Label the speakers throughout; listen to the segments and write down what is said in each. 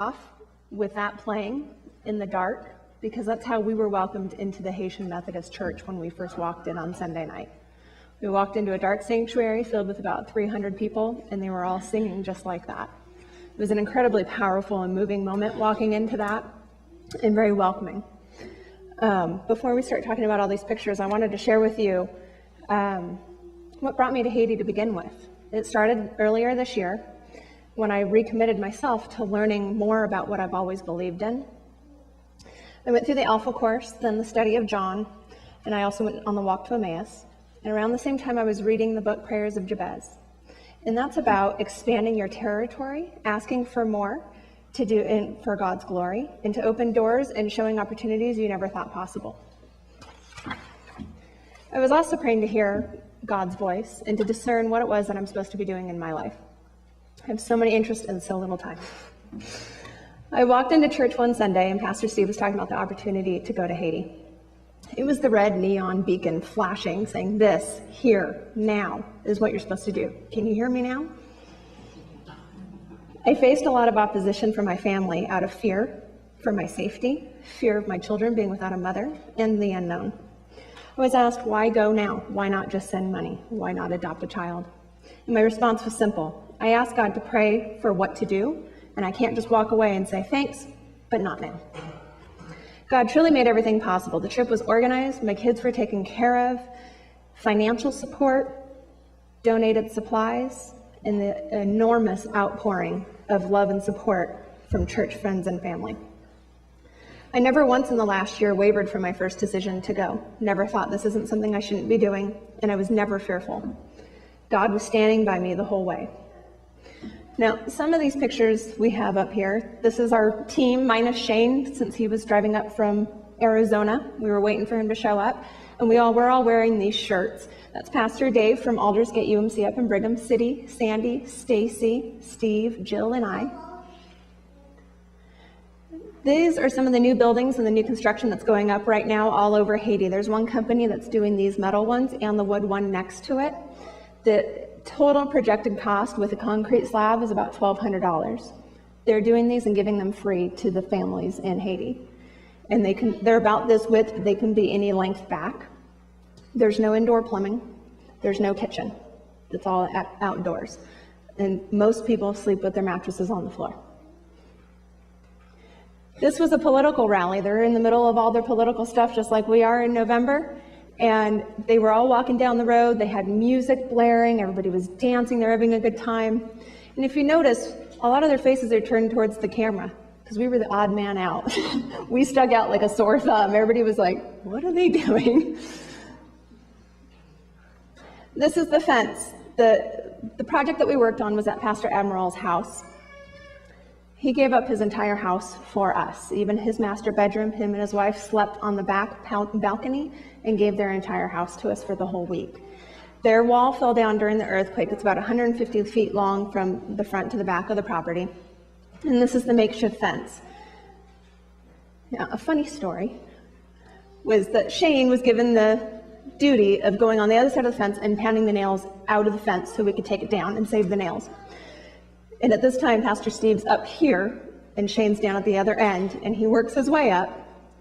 Speaker 1: off with that playing in the dark, because that's how we were welcomed into the Haitian Methodist Church when we first walked in on Sunday night. We walked into a dark sanctuary filled with about 300 people, and they were all singing just like that. It was an incredibly powerful and moving moment walking into that, and very welcoming. Before we start talking about all these pictures, I wanted to share with you what brought me to Haiti to begin with. It started earlier this year when I recommitted myself to learning more about what I've always believed in. I went through the Alpha course, then the study of John, and I also went on the walk to Emmaus. And around the same time, I was reading the book Prayers of Jabez. And that's about expanding your territory, asking for more to do for God's glory, and to open doors and showing opportunities you never thought possible. I was also praying to hear God's voice and to discern what it was that I'm supposed to be doing in my life. I have so many interests and so little time. I walked into church one Sunday and Pastor Steve was talking about the opportunity to go to Haiti. It was the red neon beacon flashing, saying, "This, here, now, is what you're supposed to do. Can you hear me now?" I faced a lot of opposition from my family out of fear for my safety, fear of my children being without a mother, and the unknown. I was asked, why go now? Why not just send money? Why not adopt a child? And my response was simple. I asked God to pray for what to do, and I can't just walk away and say, thanks, but not now. God truly made everything possible. The trip was organized, my kids were taken care of, financial support, donated supplies, and the enormous outpouring of love and support from church friends and family. I never once in the last year wavered from my first decision to go. Never thought this isn't something I shouldn't be doing, and I was never fearful. God was standing by me the whole way. Now, some of these pictures we have up here, this is our team minus Shane, since he was driving up from Arizona. We were waiting for him to show up, and we're all wearing these shirts. That's Pastor Dave from Aldersgate UMC up in Brigham City, Sandy, Stacy, Steve, Jill, and I. These are some of the new buildings and the new construction that's going up right now all over Haiti. There's one company that's doing these metal ones and the wood one next to it. The total projected cost with a concrete slab is about $1,200. They're doing these and giving them free to the families in Haiti. And they're about this width, but they can be any length back. There's no indoor plumbing. There's no kitchen. It's all outdoors. And most people sleep with their mattresses on the floor. This was a political rally. They're in the middle of all their political stuff, just like we are in November. And they were all walking down the road. They had music blaring. Everybody was dancing. They're having a good time. And if you notice, a lot of their faces are turned towards the camera because we were the odd man out. We stuck out like a sore thumb. Everybody was like, what are they doing? This is the fence. The project that we worked on was at Pastor Admiral's house. He gave up his entire house for us. Even his master bedroom, him and his wife slept on the back balcony and gave their entire house to us for the whole week. Their wall fell down during the earthquake. It's about 150 feet long from the front to the back of the property. And this is the makeshift fence. Now, a funny story was that Shane was given the duty of going on the other side of the fence and pounding the nails out of the fence so we could take it down and save the nails. And at this time, Pastor Steve's up here, and Shane's down at the other end, and he works his way up.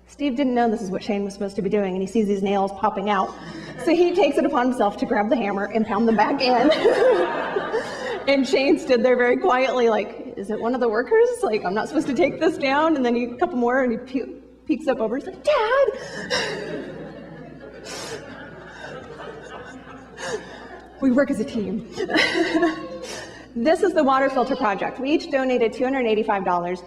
Speaker 1: Steve didn't know this is what Shane was supposed to be doing, and he sees these nails popping out. So he takes it upon himself to grab the hammer and pound them back in. And Shane stood there very quietly like, is it one of the workers? Like, I'm not supposed to take this down? And then a couple more, and he peeks up over, he's like, Dad! We work as a team. This is the water filter project. We each donated $285,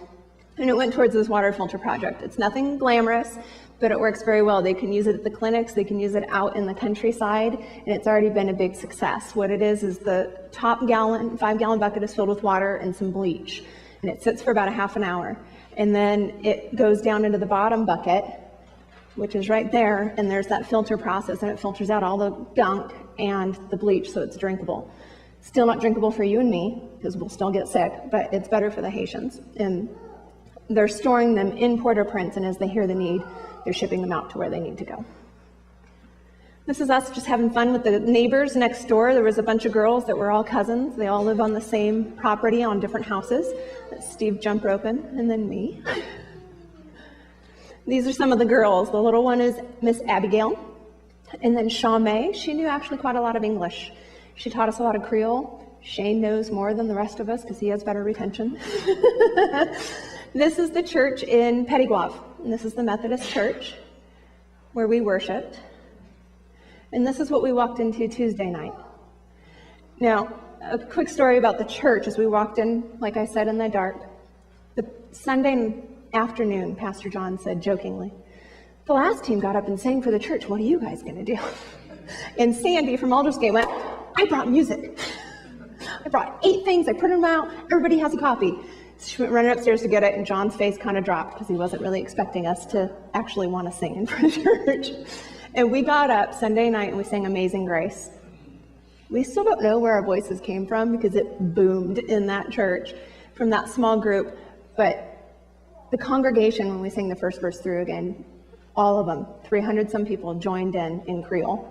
Speaker 1: and it went towards this water filter project. It's nothing glamorous, but it works very well. They can use it at the clinics, they can use it out in the countryside, and it's already been a big success. What it is the top 5-gallon bucket is filled with water and some bleach, and it sits for about a half an hour. And then it goes down into the bottom bucket, which is right there, and there's that filter process, and it filters out all the gunk and the bleach so it's drinkable. Still not drinkable for you and me, because we'll still get sick, but it's better for the Haitians. And they're storing them in Port-au-Prince, and as they hear the need, they're shipping them out to where they need to go. This is us just having fun with the neighbors next door. There was a bunch of girls that were all cousins. They all live on the same property on different houses. That's Steve jump roping, and then me. These are some of the girls. The little one is Miss Abigail. And then Shaw May, she knew actually quite a lot of English. She taught us a lot of Creole. Shane knows more than the rest of us because he has better retention. This is the church in Petitgoave, and this is the Methodist church where we worshiped. And this is what we walked into Tuesday night. Now, a quick story about the church. As we walked in, like I said, in the dark, the Sunday afternoon, Pastor John said jokingly, "The last team got up and sang for the church. What are you guys going to do?" And Sandy from Aldersgate went, "I brought music. I brought 8 things. I printed them out. Everybody has a copy." She went running upstairs to get it, and John's face kind of dropped because he wasn't really expecting us to actually want to sing in front of church. And we got up Sunday night and we sang Amazing Grace. We still don't know where our voices came from because it boomed in that church from that small group. But the congregation, when we sang the first verse through again, all of them, 300 some people joined in Creole,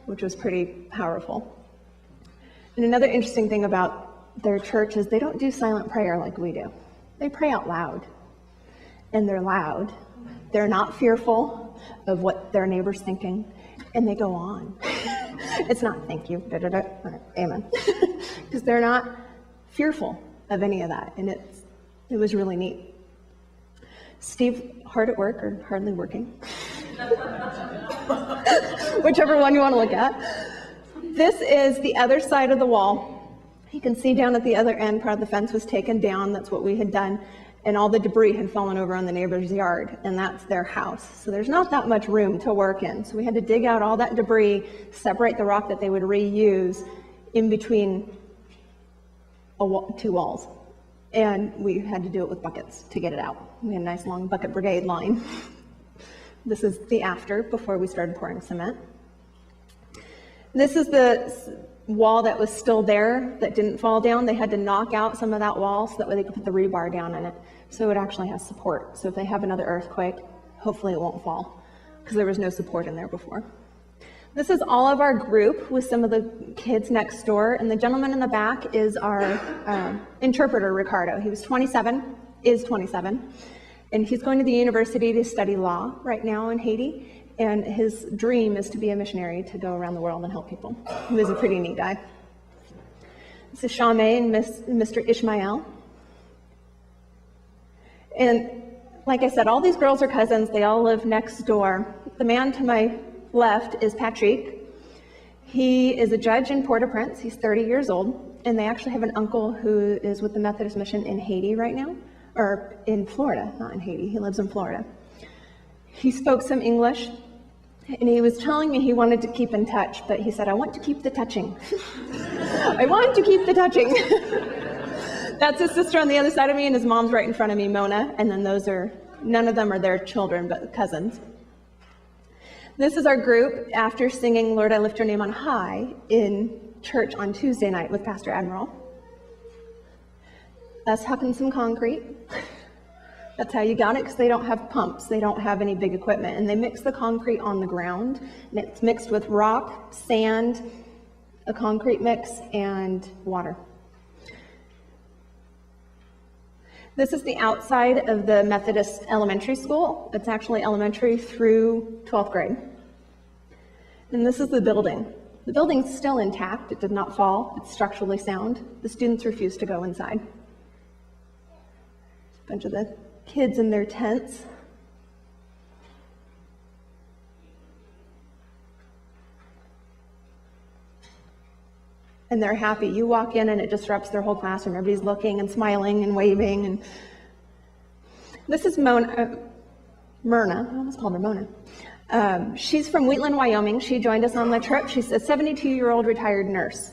Speaker 1: which was pretty powerful. And another interesting thing about their church is they don't do silent prayer like we do. They pray out loud, and they're loud. They're not fearful of what their neighbor's thinking, and they go on. It's not thank you, da, da, da, amen, because they're not fearful of any of that, and it was really neat. Steve, hard at work or hardly working, whichever one you want to look at. This is the other side of the wall. You can see down at the other end, part of the fence was taken down. That's what we had done. And all the debris had fallen over on the neighbor's yard, and that's their house. So there's not that much room to work in. So we had to dig out all that debris, separate the rock that they would reuse in between two walls. And we had to do it with buckets to get it out. We had a nice long bucket brigade line. This is the after, before we started pouring cement. This is the wall that was still there that didn't fall down. They had to knock out some of that wall so that way they could put the rebar down in it. So it actually has support. So if they have another earthquake, hopefully it won't fall because there was no support in there before. This is all of our group with some of the kids next door. And the gentleman in the back is our interpreter, Ricardo. He was 27, is 27. And he's going to the university to study law right now in Haiti. And his dream is to be a missionary, to go around the world and help people. He was a pretty neat guy. This is Shaw May and Mr. Ishmael. And like I said, all these girls are cousins. They all live next door. The man to my left is Patrick. He is a judge in Port-au-Prince. He's 30 years old. And they actually have an uncle who is with the Methodist mission in Haiti right now, or in Florida, not in Haiti. He lives in Florida. He spoke some English, and he was telling me he wanted to keep in touch, but he said, "I want to keep the touching." I want to keep the touching. That's his sister on the other side of me, and his mom's right in front of me, Mona, and then those are, none of them are their children, but cousins. This is our group after singing Lord, I Lift Your Name on High in church on Tuesday night with Pastor Admiral. Us hucking some concrete. That's how you got it, because they don't have pumps. They don't have any big equipment. And they mix the concrete on the ground. And it's mixed with rock, sand, a concrete mix, and water. This is the outside of the Methodist elementary school. It's actually elementary through 12th grade. And this is the building. The building's still intact. It did not fall. It's structurally sound. The students refuse to go inside. A bunch of the kids in their tents. And they're happy. You walk in and it disrupts their whole classroom. Everybody's looking and smiling and waving. And this is Myrna. I almost called her Mona. She's from Wheatland, Wyoming. She joined us on the trip. She's a 72-year-old retired nurse.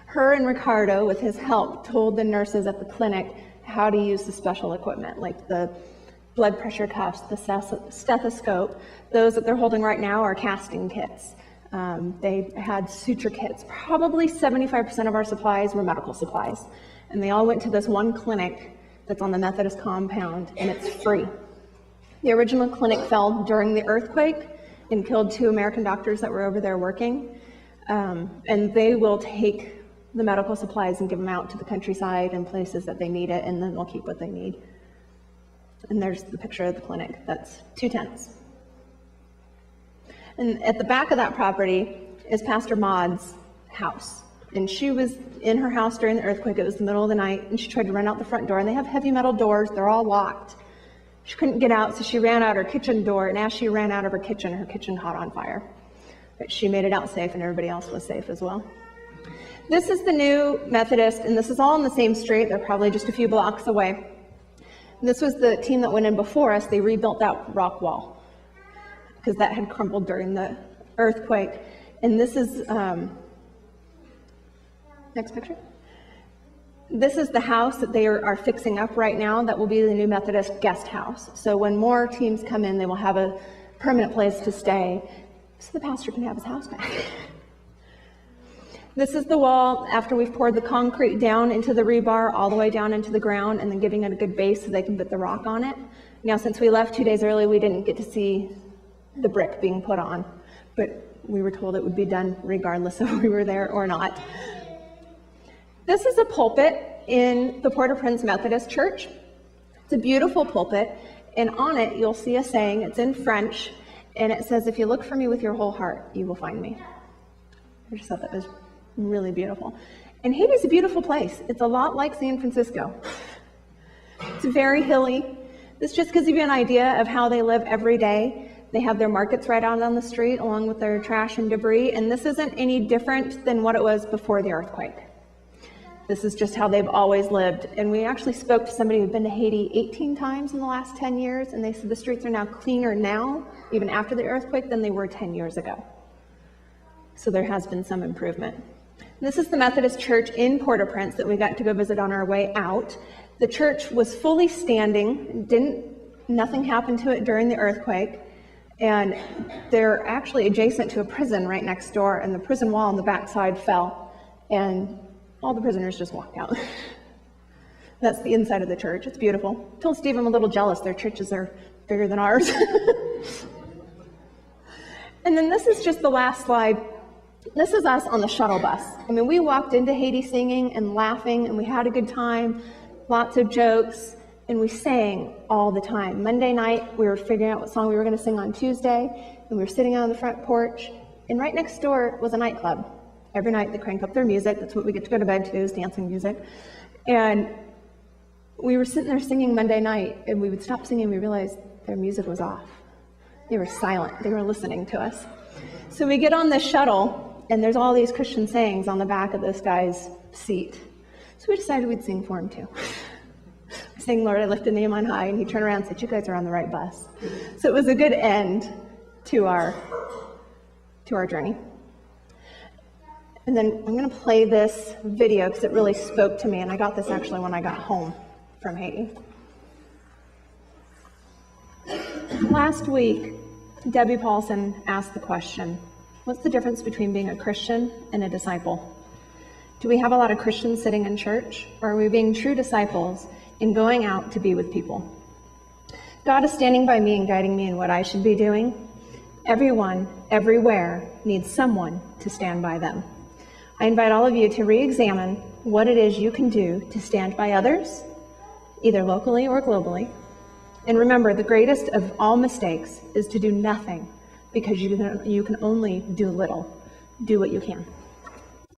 Speaker 1: Her and Ricardo, with his help, told the nurses at the clinic how to use the special equipment, like the blood pressure cuffs, the stethoscope. Those that they're holding right now are casting kits. They had suture kits. Probably 75% of our supplies were medical supplies. And they all went to this one clinic that's on the Methodist compound, and it's free. The original clinic fell during the earthquake, and killed 2 American doctors that were over there working. And they will take the medical supplies and give them out to the countryside and places that they need it, and then they'll keep what they need. And there's the picture of the clinic. That's 2 tents. And at the back of that property is Pastor Maud's house. And she was in her house during the earthquake. It was the middle of the night, and she tried to run out the front door. And they have heavy metal doors. They're all locked. She couldn't get out, so she ran out her kitchen door. And as she ran out of her kitchen caught on fire. But she made it out safe, and everybody else was safe as well. This is the new Methodist, and this is all in the same street. They're probably just a few blocks away. This was the team that went in before us. They rebuilt that rock wall because that had crumbled during the earthquake. And this is, next picture. This is the house that they are fixing up right now. That will be the new Methodist guest house. So when more teams come in, they will have a permanent place to stay so the pastor can have his house back. This is the wall after we've poured the concrete down into the rebar, all the way down into the ground, and then giving it a good base so they can put the rock on it. Now, since we left 2 days early, we didn't get to see the brick being put on, but we were told it would be done regardless if we were there or not. This is a pulpit in the Port-au-Prince Methodist Church. It's a beautiful pulpit, and on it you'll see a saying. It's in French, and it says, "If you look for me with your whole heart, you will find me." I just thought that was really beautiful. And Haiti's a beautiful place. It's a lot like San Francisco. It's very hilly. This just gives you an idea of how they live every day. They have their markets right out on the street along with their trash and debris, and this isn't any different than what it was before the earthquake. This is just how they've always lived. And we actually spoke to somebody who'd been to Haiti 18 times in the last 10 years, and they said the streets are now cleaner now, even after the earthquake, than they were 10 years ago. So there has been some improvement. This is the Methodist Church in Port-au-Prince that we got to go visit on our way out. The church was fully standing. Nothing happened to it during the earthquake. And they're actually adjacent to a prison right next door, and the prison wall on the backside fell, and all the prisoners just walked out. That's the inside of the church. It's beautiful. I told Steve I'm a little jealous. Their churches are bigger than ours. And then this is just the last slide. This is us on the shuttle bus. I mean, we walked into Haiti singing and laughing, and we had a good time, lots of jokes, and we sang all the time. Monday night, we were figuring out what song we were going to sing on Tuesday, and we were sitting on the front porch, and right next door was a nightclub. Every night they crank up their music. That's what we get to go to bed to, is dancing music. And we were sitting there singing Monday night, and we would stop singing, and we realized their music was off. They were silent. They were listening to us. So we get on the shuttle, and there's all these Christian sayings on the back of this guy's seat. So we decided we'd sing for him too. We sang, "Lord, I lift a name on high," and he turned around and said, "You guys are on the right bus." So it was a good end to our journey. And then I'm going to play this video because it really spoke to me, and I got this actually when I got home from Haiti. Last week, Debbie Paulson asked the question, what's the difference between being a Christian and a disciple? Do we have a lot of Christians sitting in church, or are we being true disciples and going out to be with people? God is standing by me and guiding me in what I should be doing. Everyone, everywhere, needs someone to stand by them. I invite all of you to re-examine what it is you can do to stand by others, either locally or globally. And remember, the greatest of all mistakes is to do nothing, because you can only do little. Do what you can.